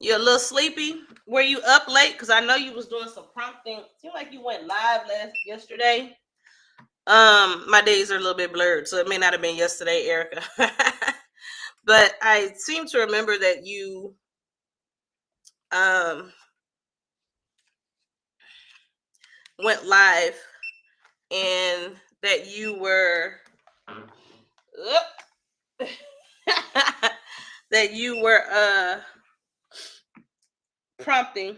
You a little sleepy? Were you up late? Because I know you was doing some prompting. Seemed like you went live yesterday. My days are a little bit blurred, so it may not have been yesterday, Erica. But I seem to remember that you um went live and that you were that you were prompting,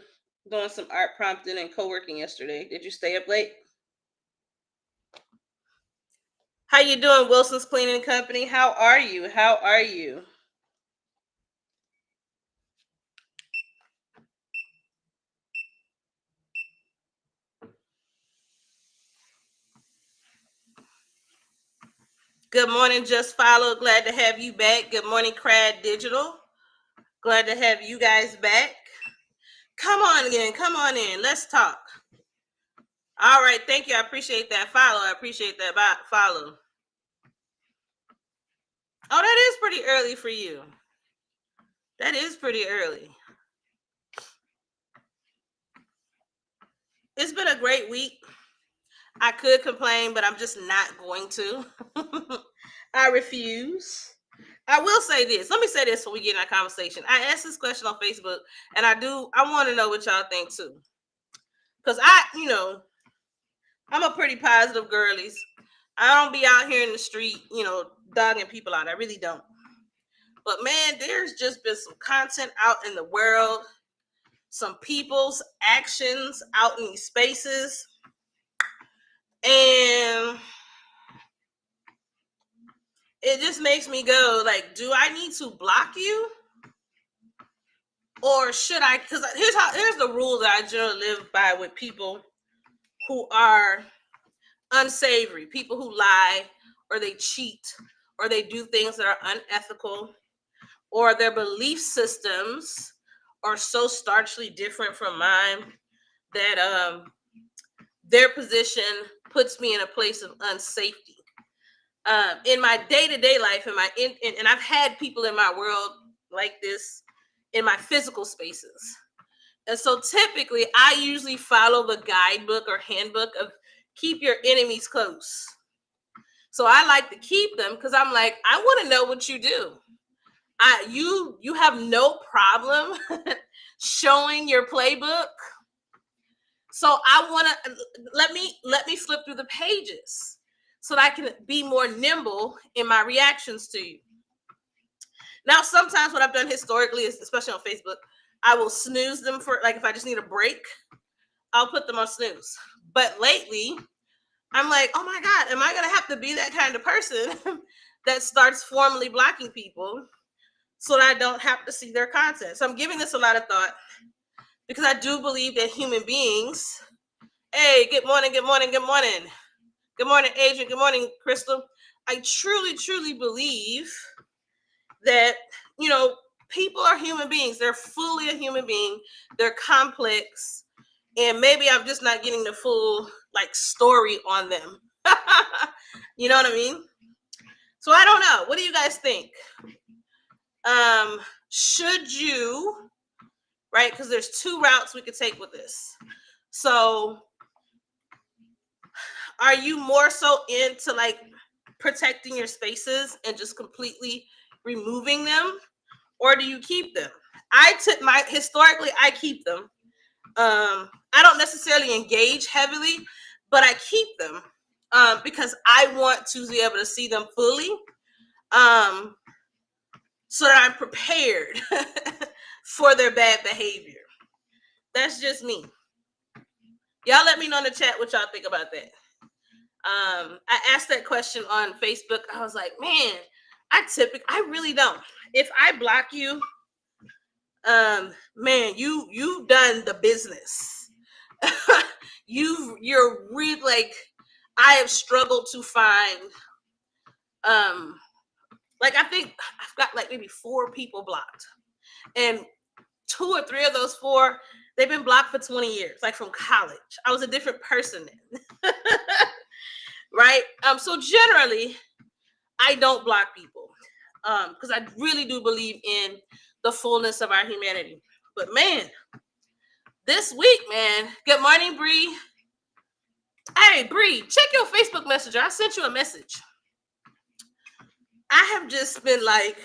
doing some art prompting and co-working yesterday. Did you stay up late? How you doing, Wilson's Cleaning Company? How are you? How are you? Good morning, Just Follow. Glad to have you back. Good morning, Crad Digital. Glad to have you guys back. Come on in. Come on in. Let's talk. All right. Thank you. I appreciate that follow. I appreciate that follow. Oh, that is pretty early for you. That is pretty early. It's been a great week. I could complain, but I'm just not going to. I refuse. I will say this. Let me say this when we get in our conversation. I asked this question on Facebook, and I want to know what y'all think too. Because I'm a pretty positive girlies. I don't be out here in the street, dogging people out. I really don't. But man, there's just been some content out in the world, some people's actions out in these spaces. And it just makes me go like, do I need to block you? Or should I? Because here's the rule that I generally live by with people who are unsavory, people who lie or they cheat or they do things that are unethical or their belief systems are so starkly different from mine that their position puts me in a place of unsafety. In my day-to-day life, and I've had people in my world like this in my physical spaces. And so typically I usually follow the guidebook or handbook of keep your enemies close. So I like to keep them because I'm like, I want to know what you do. You have no problem showing your playbook. So I want to let me flip through the pages so that I can be more nimble in my reactions to you. Now, sometimes what I've done historically is, especially on Facebook, I will snooze them for, like, if I just need a break, I'll put them on snooze. But lately, I'm like, oh my God, am I going to have to be that kind of person that starts formally blocking people so that I don't have to see their content? So I'm giving this a lot of thought because I do believe that human beings, hey, good morning, good morning, good morning. Good morning, Adrian. Good morning, Crystal. I truly, truly believe that, people are human beings. They're fully a human being. They're complex. And maybe I'm just not getting the full, story on them. You know what I mean? So I don't know. What do you guys think? Should you, right? Because there's two routes we could take with this. So are you more so into protecting your spaces and just completely removing them, or do you keep them? Historically I keep them. I don't necessarily engage heavily, but I keep them because I want to be able to see them fully, so that I'm prepared for their bad behavior. That's just me. Y'all let me know in the chat what y'all think about that. I asked that question on Facebook. I was like, man, I really don't. If I block you, man, you've done the business. You're really I have struggled to find, I think I've got maybe 4 people blocked, and 2 or 3 of those 4, they've been blocked for 20 years, from college. I was a different person then. Right? So generally, I don't block people because I really do believe in the fullness of our humanity. But man, this week, man. Good morning, Bree. Hey, Bree, check your Facebook Messenger. I sent you a message. I have just been like,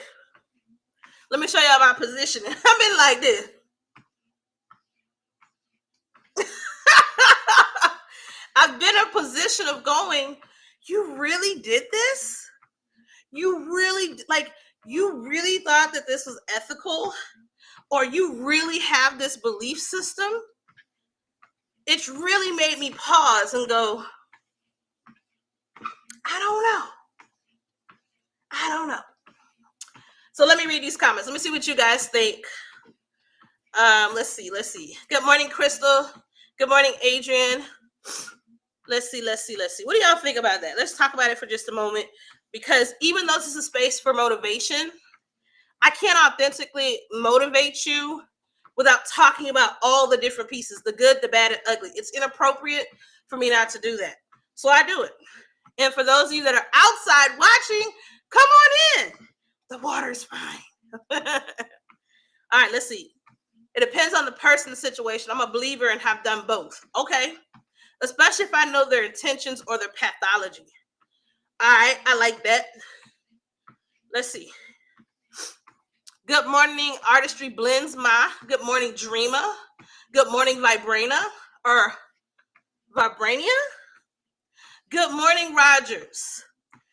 let me show y'all my positioning. I've been like this. I've been in a position of going, you really did this? You really, like, you really thought that this was ethical? Or you really have this belief system? It's really made me pause and go, I don't know. So let me read these comments. Let me see what you guys think. Let's see. Good morning, Crystal. Good morning, Adrian. Let's see. What do y'all think about that? Let's talk about it for just a moment, because even though this is a space for motivation, I can't authentically motivate you without talking about all the different pieces, the good, the bad, and ugly. It's inappropriate for me not to do that. So I do it. And for those of you that are outside watching, come on in. The water's fine. All right, let's see. It depends on the person, the situation. I'm a believer and have done both. Okay. Especially if I know their intentions or their pathology. All right, I like that. Let's see. Good morning, Artistry Blends Ma. Good morning, Dreama. Good morning, Vibrana or Vibrania. Good morning, Rogers.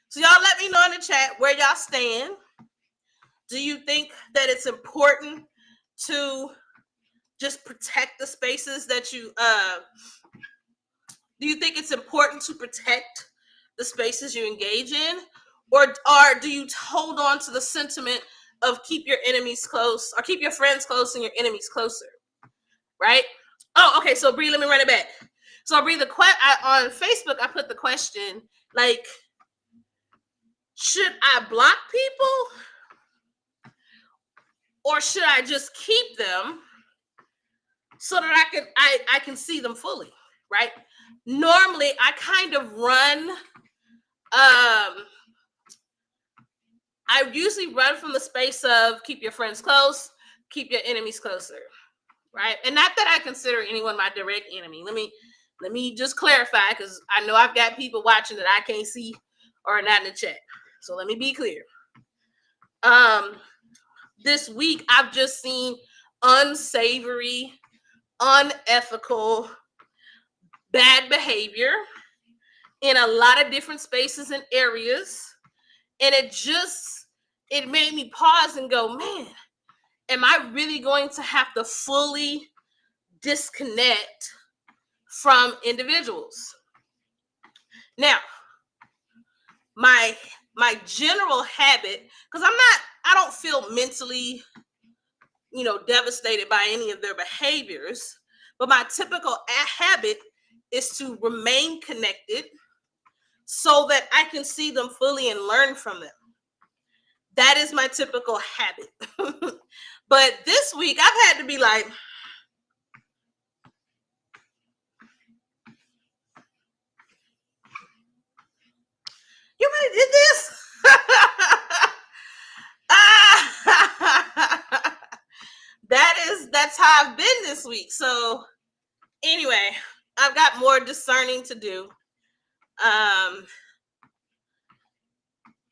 So y'all let me know in the chat where y'all stand. Do you think that it's important to just protect the spaces that you, do you think it's important to protect the spaces you engage in? Or do you hold on to the sentiment of keep your enemies close, or keep your friends close and your enemies closer, right? Oh, okay, so Bree, let me run it back. So Bree, on Facebook, I put the question, like, should I block people? Or should I just keep them so that I can see them fully, right? Normally, I kind of run, I usually run from the space of keep your friends close, keep your enemies closer, right? And not that I consider anyone my direct enemy. Let me just clarify, because I know I've got people watching that I can't see or not in the chat. So let me be clear. This week, I've just seen unsavory, unethical, bad behavior in a lot of different spaces and areas. And it made me pause and go, man, am I really going to have to fully disconnect from individuals? Now, my general habit, because I don't feel mentally, devastated by any of their behaviors, but my typical habit is to remain connected so that I can see them fully and learn from them. That is my typical habit. But this week, I've had to be like, you really did this? That's how I've been this week. So anyway, I've got more discerning to do.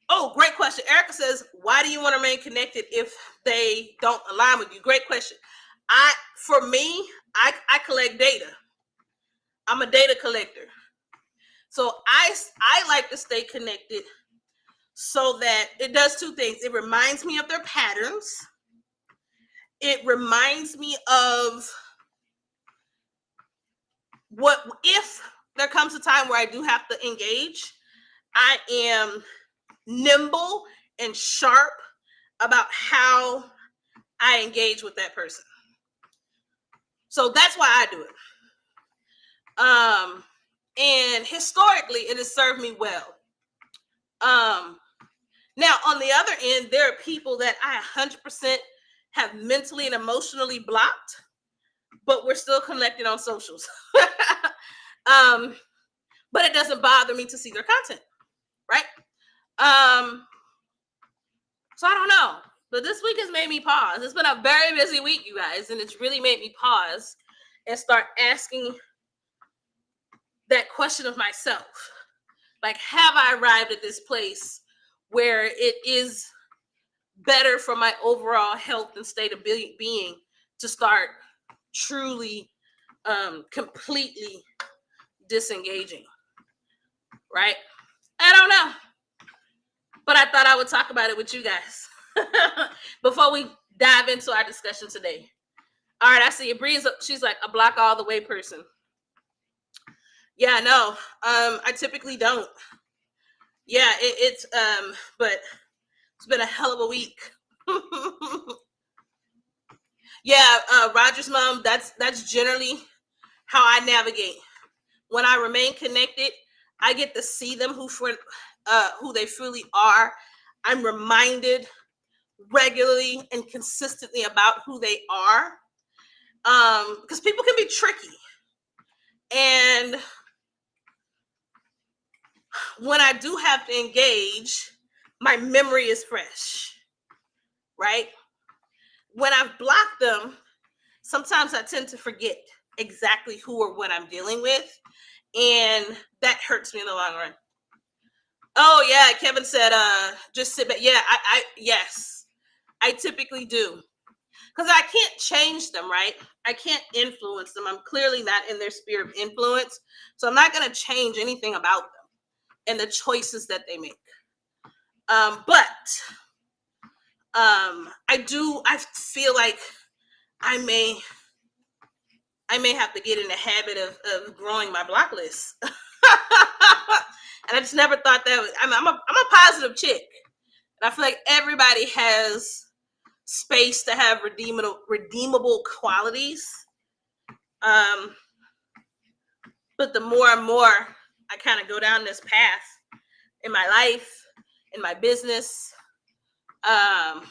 Oh, great question. Erica says, why do you want to remain connected if they don't align with you? Great question. For me, I collect data. I'm a data collector. So I like to stay connected so that it does two things. It reminds me of their patterns. It reminds me of what if there comes a time where I do have to engage, I am nimble and sharp about how I engage with that person. So that's why I do it. And historically, it has served me well. Now, on the other end, there are people that I 100% have mentally and emotionally blocked, but we're still connected on socials. But it doesn't bother me to see their content, right? So I don't know. But this week has made me pause. It's been a very busy week, you guys, and it's really made me pause and start asking that question of myself. Like, have I arrived at this place where it is better for my overall health and state of being to start truly, completely disengaging, right? I don't know, but I thought I would talk about it with you guys before we dive into our discussion today. All right, I see it. Breeze, she's like a block all the way person. Yeah, no, I typically don't. Yeah, but it's been a hell of a week. Yeah, Roger's mom. That's generally how I navigate. When I remain connected, I get to see them who they truly are. I'm reminded regularly and consistently about who they are, because people can be tricky, and when I do have to engage, my memory is fresh, right? When I've blocked them, sometimes I tend to forget exactly who or what I'm dealing with, and that hurts me in the long run. Oh yeah, Kevin said, just sit back. Yeah, yes, I typically do, because I can't change them, right? I can't influence them. I'm clearly not in their sphere of influence, so I'm not going to change anything about them and the choices that they make. But I feel like I may have to get in the habit of growing my block list. And I just never thought that I'm a positive chick. And I feel like everybody has space to have redeemable qualities. But the more and more I kind of go down this path in my life, in my business, I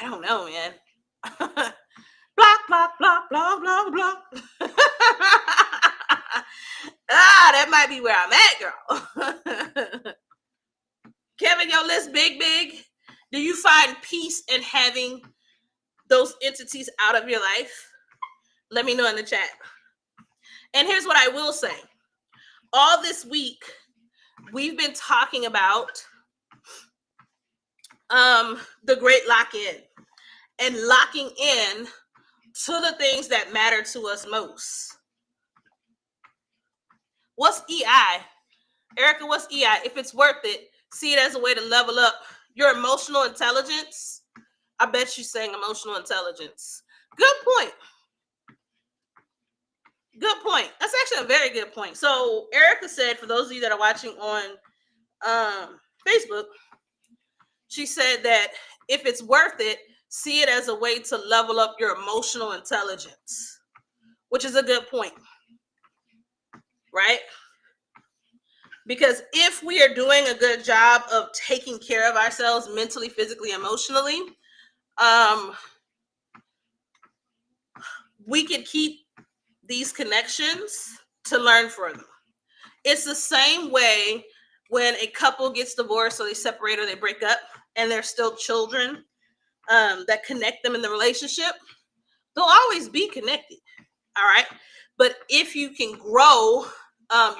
don't know, man. Block, block, block, block, block, block. That might be where I'm at, girl. Kevin, your list big. Do you find peace in having those entities out of your life? Let me know in the chat. And here's what I will say. All this week, we've been talking about the great lock-in and locking in to the things that matter to us most. What's EI? Erica, what's EI? If it's worth it, see it as a way to level up your emotional intelligence. I bet she's saying emotional intelligence. Good point. Good point. That's actually a very good point. So Erica said, for those of you that are watching on Facebook, she said that if it's worth it, see it as a way to level up your emotional intelligence, which is a good point, right? Because if we are doing a good job of taking care of ourselves mentally, physically, emotionally, we can keep these connections to learn further. It's the same way when a couple gets divorced or they separate or they break up and there's still children that connect them in the relationship. They'll always be connected, all right? But if you can grow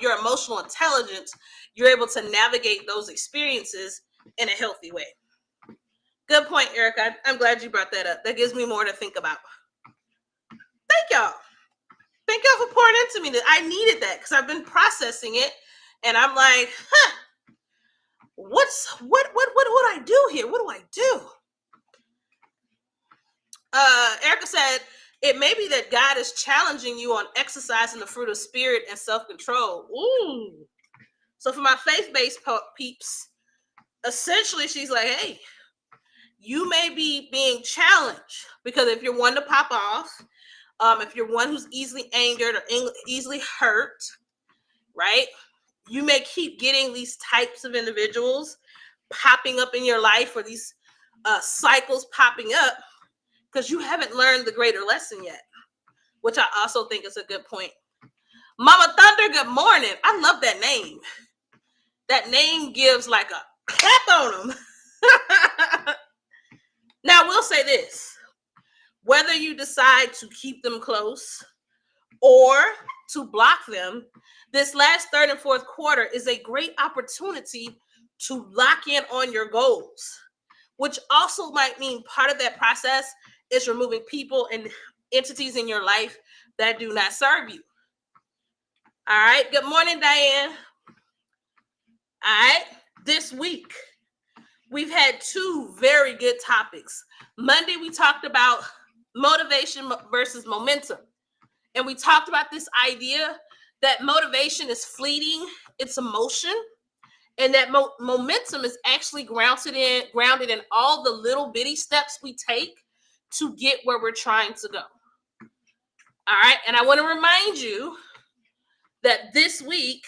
your emotional intelligence, you're able to navigate those experiences in a healthy way. Good point, Erica. I'm glad you brought that up. That gives me more to think about. Thank y'all. Thank y'all for pouring into me. I needed that because I've been processing it, and I'm like, what I do here? What do I do? Erica said, it may be that God is challenging you on exercising the fruit of spirit and self-control. Ooh. So for my faith-based peeps, essentially she's like, hey, you may be being challenged because if you're one to pop off, if you're one who's easily angered or easily hurt, right? You may keep getting these types of individuals popping up in your life, or these cycles popping up because you haven't learned the greater lesson yet, which I also think is a good point. Mama Thunder, good morning. I love that name. That name gives like a clap on them. Now, I will say this. Whether you decide to keep them close or to block them, this last third and fourth quarter is a great opportunity to lock in on your goals, which also might mean part of that process is removing people and entities in your life that do not serve you. All right. Good morning, Diane. All right. This week, we've had two very good topics. Monday, we talked about motivation versus momentum. And we talked about this idea that motivation is fleeting, it's emotion, and that momentum is actually grounded in all the little bitty steps we take to get where we're trying to go. All right, and I want to remind you that this week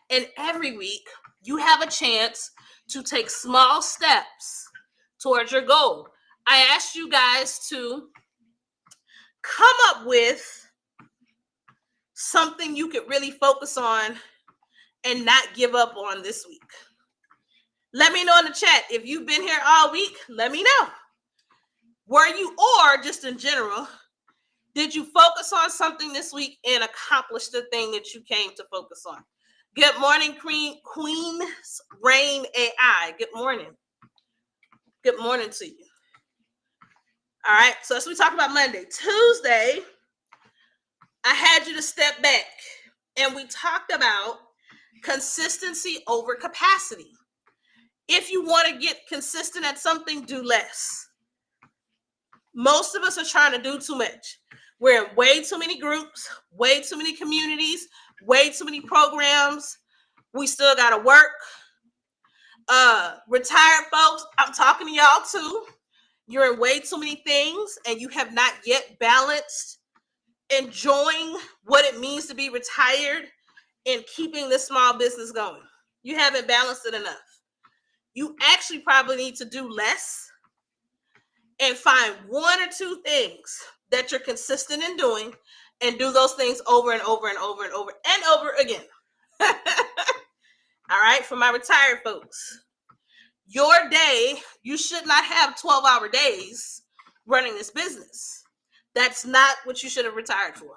and every week you have a chance to take small steps towards your goal. I asked you guys to come up with something you could really focus on and not give up on this week. Let me know in the chat. If you've been here all week, let me know. Were you, or just in general, did you focus on something this week and accomplish the thing that you came to focus on? Good morning, Queen's Reign AI. Good morning. Good morning to you. All right, so as we talk about Monday, Tuesday, I had you to step back and we talked about consistency over capacity. If you want to get consistent at something, do less. Most of us are trying to do too much. We're in way too many groups, way too many communities, way too many programs. We still got to work. Retired folks, I'm talking to y'all too. You're in way too many things and you have not yet balanced enjoying what it means to be retired and keeping this small business going. You haven't balanced it enough. You actually probably need to do less and find one or two things that you're consistent in doing and do those things over and over and over and over and over again. All right, for my retired folks, your day, you should not have 12-hour days running this business. That's not what you should have retired for.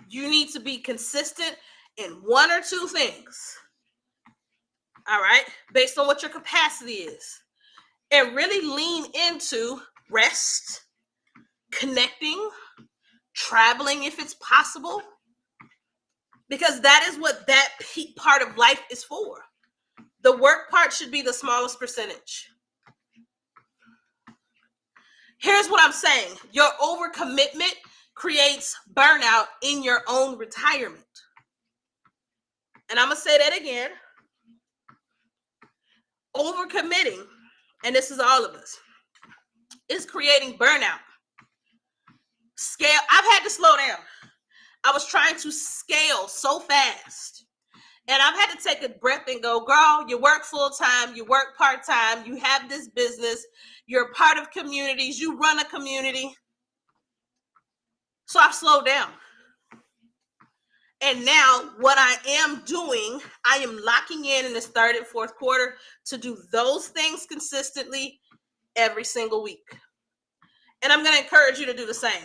You need to be consistent in one or two things. All right, based on what your capacity is. And really lean into rest, connecting, traveling if it's possible. Because that is what that part of life is for. The work part should be the smallest percentage. Here's what I'm saying. Your overcommitment creates burnout in your own retirement. And I'm going to say that again. Overcommitting, and this is all of us, is creating burnout. Scale. I've had to slow down. I was trying to scale so fast. And I've had to take a breath and go, girl, you work full time, you work part time, you have this business, you're part of communities, you run a community. So I've slowed down. And now what I am doing, I am locking in this third and fourth quarter to do those things consistently every single week. And I'm going to encourage you to do the same.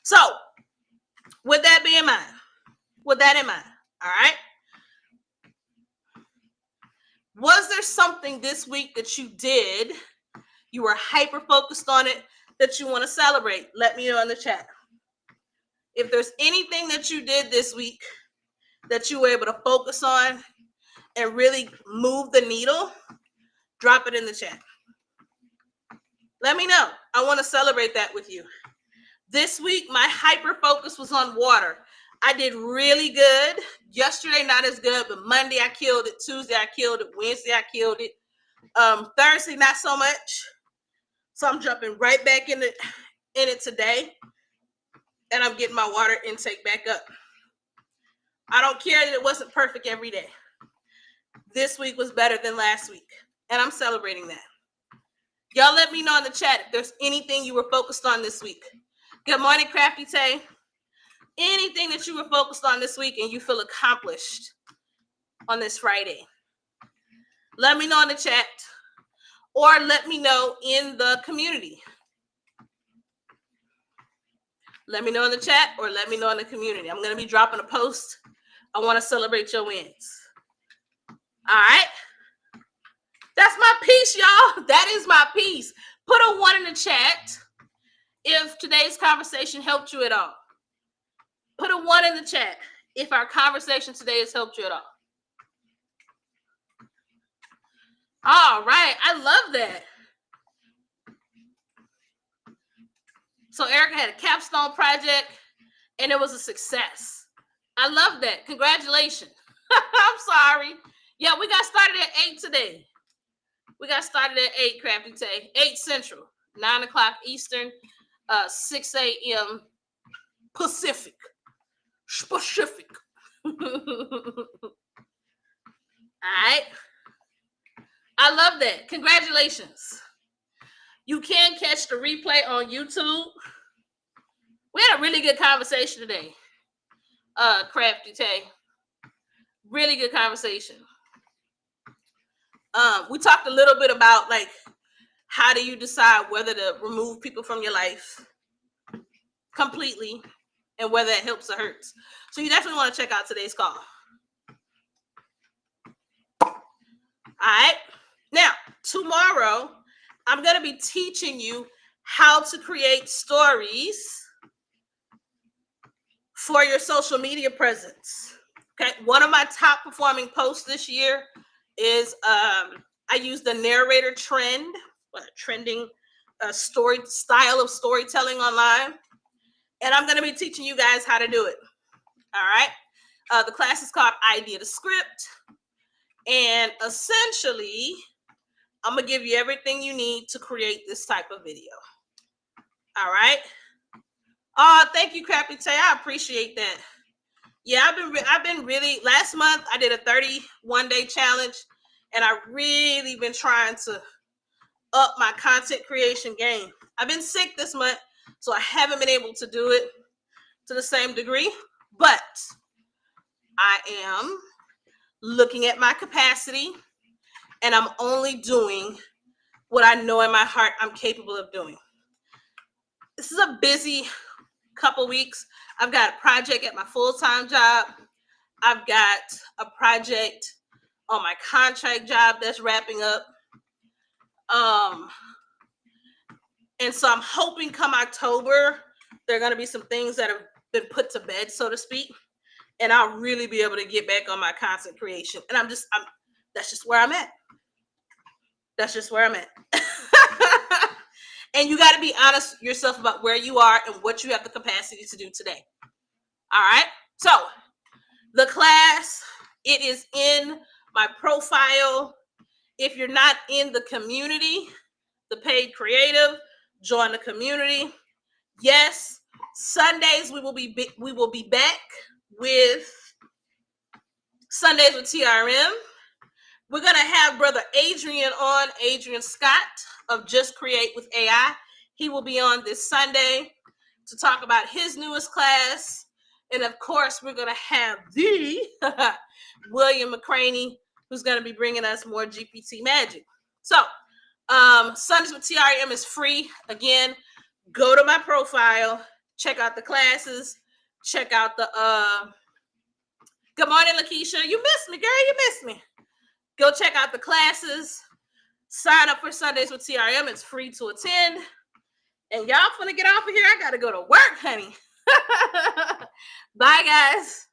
So with that being in mind, all right? Was there something this week that you did, you were hyper focused on it, that you want to celebrate? Let me know in the chat. If there's anything that you did this week that you were able to focus on and really move the needle, drop it in the chat. Let me know. I want to celebrate that with you. This week, my hyper focus was on water. I did really good. Yesterday, not as good, but Monday I killed it. Tuesday I killed it. Wednesday I killed it. Thursday, not so much. So I'm jumping right back in it today. And I'm getting my water intake back up. I don't care that it wasn't perfect every day. This week was better than last week. And I'm celebrating that. Y'all let me know in the chat if there's anything you were focused on this week. Good morning, Crafty Tay. Anything that you were focused on this week and you feel accomplished on this Friday. Let me know in the chat. or let me know in the community. Let me know in the chat or let me know in the community. I'm going to be dropping a post. I want to celebrate your wins. All right. That's my piece, y'all. That is my piece. Put a 1 in the chat if today's conversation helped you at all. Put a 1 in the chat if our conversation today has helped you at all. All right. I love that. So Erica had a capstone project and it was a success. I love that. Congratulations. I'm sorry. Yeah, we got started at 8 today. We got started at 8, Crafty Tay. 8 Central, 9 o'clock Eastern, 6 a.m. Pacific. Specific. All right. I love that. Congratulations. You can catch the replay on YouTube. We had a really good conversation today, Crafty Tay. Really good conversation. We talked a little bit about like how do you decide whether to remove people from your life completely and whether it helps or hurts. So you definitely want to check out today's call. All right. Now, tomorrow, I'm going to be teaching you how to create stories for your social media presence. Okay. One of my top performing posts this year is I use the narrator trend, trending story style of storytelling online. And I'm going to be teaching you guys how to do it. All right. The class is called Idea to Script. And essentially, I'm going to give you everything you need to create this type of video. All right. Thank you, Crappy Tay. I appreciate that. Yeah, I've been really, last month I did a 31-day challenge and I really been trying to up my content creation game. I've been sick this month, so I haven't been able to do it to the same degree, but I am looking at my capacity and I'm only doing what I know in my heart I'm capable of doing. This is a busy couple weeks. I've got a project at my full-time job. I've got a project on my contract job that's wrapping up. And so I'm hoping come October, there are going to be some things that have been put to bed, so to speak, and I'll really be able to get back on my content creation. And that's just where I'm at. That's just where I'm at. And you got to be honest yourself about where you are and what you have the capacity to do today. All right. So the class, it is in my profile. If you're not in the community, the paid creative, join the community. Yes, Sundays we will be back with Sundays with TRM. We're going to have Brother Adrian on, Adrian Scott of Just Create with AI. He will be on this Sunday to talk about his newest class. And of course, we're going to have the William McCraney, who's going to be bringing us more GPT magic. So, Sundays with TRM is free. Again, go to my profile, check out the classes, check out the, good morning, Lakeisha. You missed me, girl. You missed me. Go check out the classes. Sign up for Sundays with TRM. It's free to attend. And y'all finna get off of here. I gotta go to work, honey. Bye, guys.